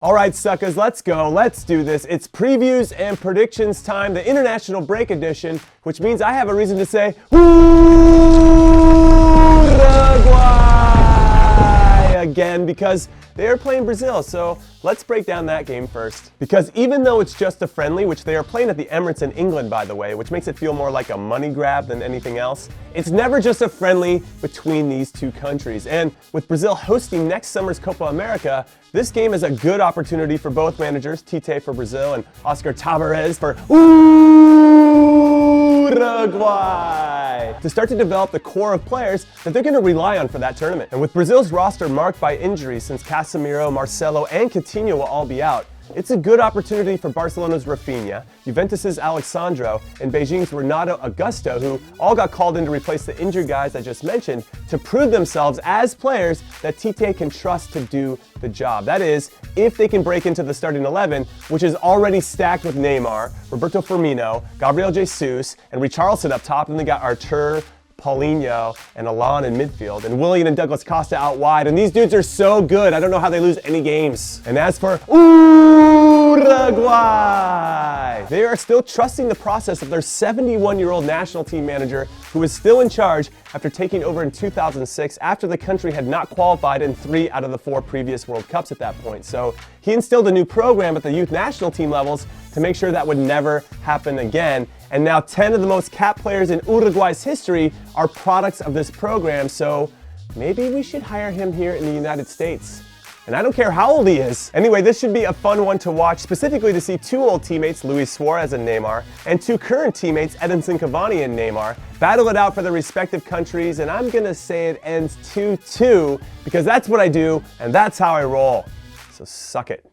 All right, suckers, let's go. Let's do this. It's previews and predictions time, the international break edition, which means I have a reason to say Uruguay again because they are playing Brazil. So let's break down that game first. Because even though it's just a friendly, which they are playing at the Emirates in England, by the way, which makes it feel more like a money grab than anything else, it's never just a friendly between these two countries. And with Brazil hosting next summer's Copa America, this game is a good opportunity for both managers, Tite for Brazil and Oscar Tabarez for Uruguay, to start to develop the core of players that they're going to rely on for that tournament. And with Brazil's roster marked by injuries since Casemiro, Marcelo, and Coutinho will all be out, it's a good opportunity for Barcelona's Rafinha, Juventus's Alexandro, and Beijing's Renato Augusto, who all got called in to replace the injured guys I just mentioned, to prove themselves as players that Tite can trust to do the job. That is, if they can break into the starting 11, which is already stacked with Neymar, Roberto Firmino, Gabriel Jesus, and Richarlison up top, and they got Artur, Paulinho, and Alon in midfield, and Willian and Douglas Costa out wide, and these dudes are so good, I don't know how they lose any games. And as for Uruguay, they are still trusting the process of their 71-year-old national team manager, who is still in charge after taking over in 2006 after the country had not qualified in 3 out of the 4 previous World Cups at that point. So he instilled a new program at the youth national team levels to make sure that would never happen again. And now 10 of the most capped players in Uruguay's history are products of this program, so maybe we should hire him here in the United States. And I don't care how old he is. Anyway, this should be a fun one to watch, specifically to see 2 old teammates, Luis Suarez and Neymar, and 2 current teammates, Edinson Cavani and Neymar, battle it out for their respective countries, and I'm gonna say it ends 2-2, because that's what I do, and that's how I roll. So suck it.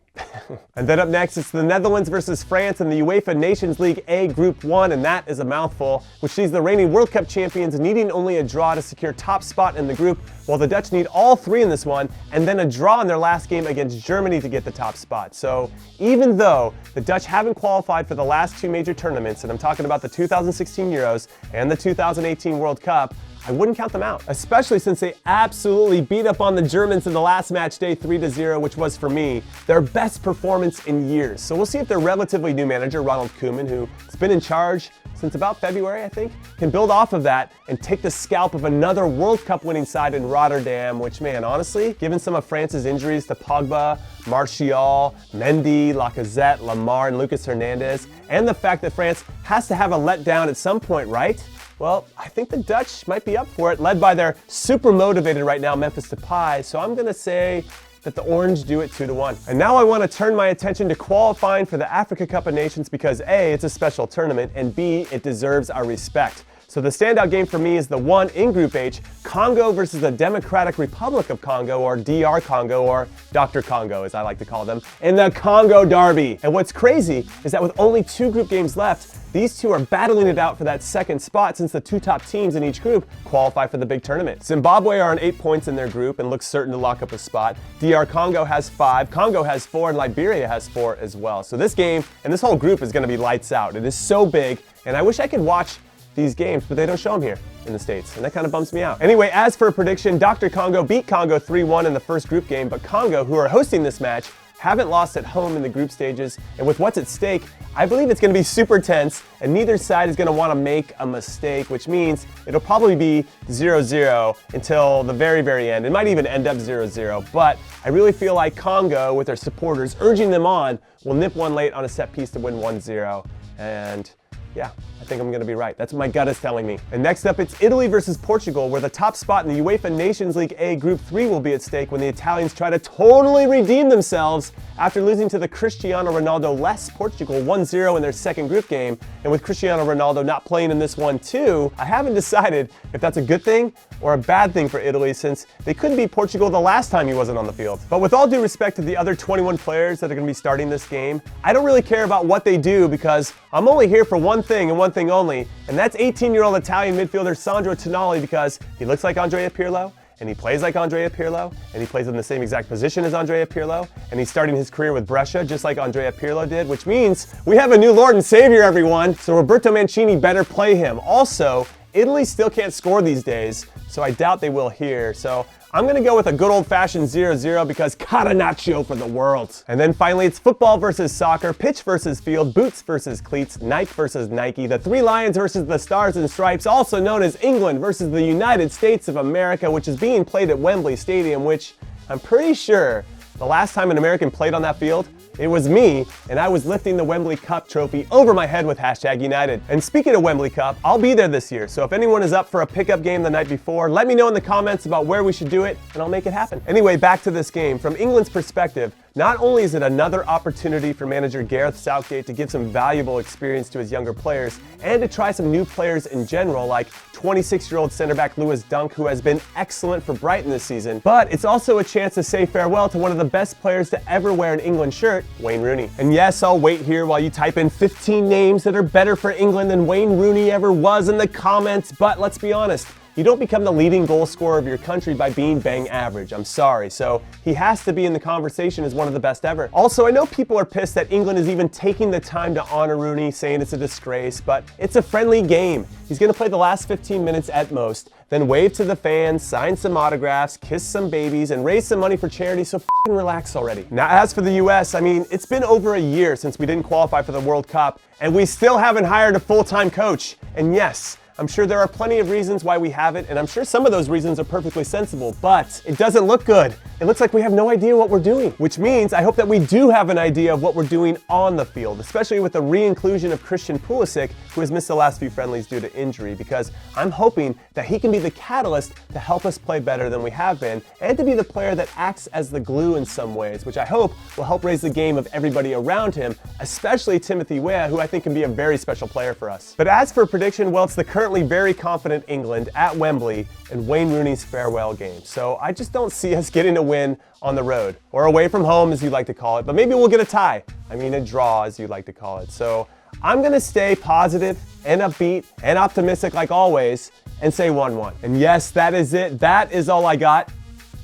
And then up next, it's the Netherlands versus France in the UEFA Nations League A Group 1, and that is a mouthful, which sees the reigning World Cup champions needing only a draw to secure top spot in the group, while the Dutch need all 3 in this one, and then a draw in their last game against Germany to get the top spot. So even though the Dutch haven't qualified for the last 2 major tournaments, and I'm talking about the 2016 Euros and the 2018 World Cup, I wouldn't count them out, especially since they absolutely beat up on the Germans in the last match day 3-0, which was, for me, their best performance in years. So we'll see if their relatively new manager, Ronald Koeman, who's been in charge since about February, I think, can build off of that and take the scalp of another World Cup winning side in Rotterdam, which, man, honestly, given some of France's injuries to Pogba, Martial, Mendy, Lacazette, Lamar, and Lucas Hernandez, and the fact that France has to have a letdown at some point, right? Well, I think the Dutch might be up for it, led by their super motivated right now Memphis Depay, so I'm gonna say that the Orange do it 2-1. And now I want to turn my attention to qualifying for the Africa Cup of Nations because A, it's a special tournament, and B, it deserves our respect. So the standout game for me is the one in Group H, Congo versus the Democratic Republic of Congo, or DR Congo, or Dr. Congo as I like to call them, in the Congo Derby. And what's crazy is that with only 2 group games left, these 2 are battling it out for that second spot since the 2 top teams in each group qualify for the big tournament. Zimbabwe are on 8 points in their group and look certain to lock up a spot. DR Congo has 5, Congo has 4, and Liberia has 4 as well. So this game and this whole group is going to be lights out. It is so big, and I wish I could watch these games, but they don't show them here in the States, and that kind of bums me out. Anyway, as for a prediction, Dr. Congo beat Congo 3-1 in the first group game, but Congo, who are hosting this match, haven't lost at home in the group stages, and with what's at stake, I believe it's going to be super tense, and neither side is going to want to make a mistake, which means it'll probably be 0-0 until the very, very end. It might even end up 0-0, but I really feel like Congo, with their supporters urging them on, will nip one late on a set piece to win 1-0, and yeah, I think I'm going to be right. That's what my gut is telling me. And next up, it's Italy versus Portugal, where the top spot in the UEFA Nations League A Group 3 will be at stake when the Italians try to totally redeem themselves after losing to the Cristiano Ronaldo-less Portugal 1-0 in their second group game. And with Cristiano Ronaldo not playing in this one too, I haven't decided if that's a good thing or a bad thing for Italy, since they couldn't beat Portugal the last time he wasn't on the field. But with all due respect to the other 21 players that are going to be starting this game, I don't really care about what they do because I'm only here for one thing and one thing only, and that's 18-year-old Italian midfielder Sandro Tonali, because he looks like Andrea Pirlo, and he plays like Andrea Pirlo, and he plays in the same exact position as Andrea Pirlo, and he's starting his career with Brescia just like Andrea Pirlo did, which means we have a new Lord and Savior, everyone, so Roberto Mancini better play him. Also, Italy still can't score these days, so I doubt they will here. So I'm going to go with a good old-fashioned 0-0 because Catenaccio for the world. And then finally, it's football versus soccer, pitch versus field, boots versus cleats, Nike versus Nike, the Three Lions versus the Stars and Stripes, also known as England versus the United States of America, which is being played at Wembley Stadium, which I'm pretty sure the last time an American played on that field, it was me, and I was lifting the Wembley Cup trophy over my head with #United. And speaking of Wembley Cup, I'll be there this year, so if anyone is up for a pickup game the night before, let me know in the comments about where we should do it, and I'll make it happen. Anyway, back to this game. From England's perspective, not only is it another opportunity for manager Gareth Southgate to give some valuable experience to his younger players, and to try some new players in general, like 26-year-old center back Lewis Dunk, who has been excellent for Brighton this season, but it's also a chance to say farewell to one of the best players to ever wear an England shirt, Wayne Rooney. And yes, I'll wait here while you type in 15 names that are better for England than Wayne Rooney ever was in the comments, but let's be honest, you don't become the leading goal scorer of your country by being bang average. I'm sorry. So he has to be in the conversation as one of the best ever. Also, I know people are pissed that England is even taking the time to honor Rooney, saying it's a disgrace, but it's a friendly game. He's going to play the last 15 minutes at most, then wave to the fans, sign some autographs, kiss some babies, and raise some money for charity, so f***ing relax already. Now, as for the US, I mean, it's been over a year since we didn't qualify for the World Cup, and we still haven't hired a full-time coach. And yes, I'm sure there are plenty of reasons why we haven't, and I'm sure some of those reasons are perfectly sensible, but it doesn't look good. It looks like we have no idea what we're doing, which means I hope that we do have an idea of what we're doing on the field, especially with the re-inclusion of Christian Pulisic, who has missed the last few friendlies due to injury, because I'm hoping that he can be the catalyst to help us play better than we have been, and to be the player that acts as the glue in some ways, which I hope will help raise the game of everybody around him, especially Timothy Weah, who I think can be a very special player for us. But as for prediction, well, it's the currently very confident England at Wembley in Wayne Rooney's farewell game. So I just don't see us getting a win on the road, or away from home as you like to call it, but maybe we'll get a tie. I mean a draw as you like to call it. So I'm gonna stay positive and upbeat and optimistic like always and say 1-1. And yes, that is it. That is all I got.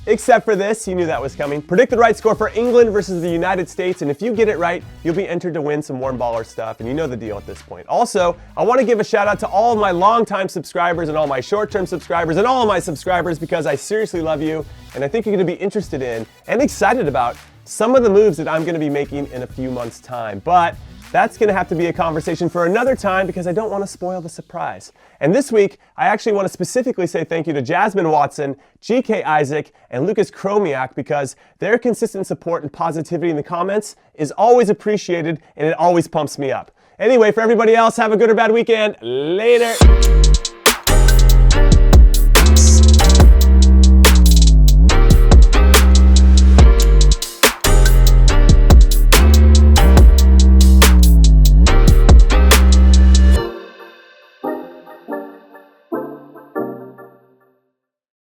Except for this, you knew that was coming. Predict the right score for England versus the United States, and if you get it right, you'll be entered to win some Warm Baller stuff, and you know the deal at this point. Also, I want to give a shout out to all of my longtime subscribers and all my short-term subscribers and all of my subscribers because I seriously love you, and I think you're going to be interested in and excited about some of the moves that I'm going to be making in a few months' time. But that's going to have to be a conversation for another time because I don't want to spoil the surprise. And this week, I actually want to specifically say thank you to Jasmine Watson, GK Isaac, and Lucas Chromiak because their consistent support and positivity in the comments is always appreciated and it always pumps me up. Anyway, for everybody else, have a good or bad weekend. Later.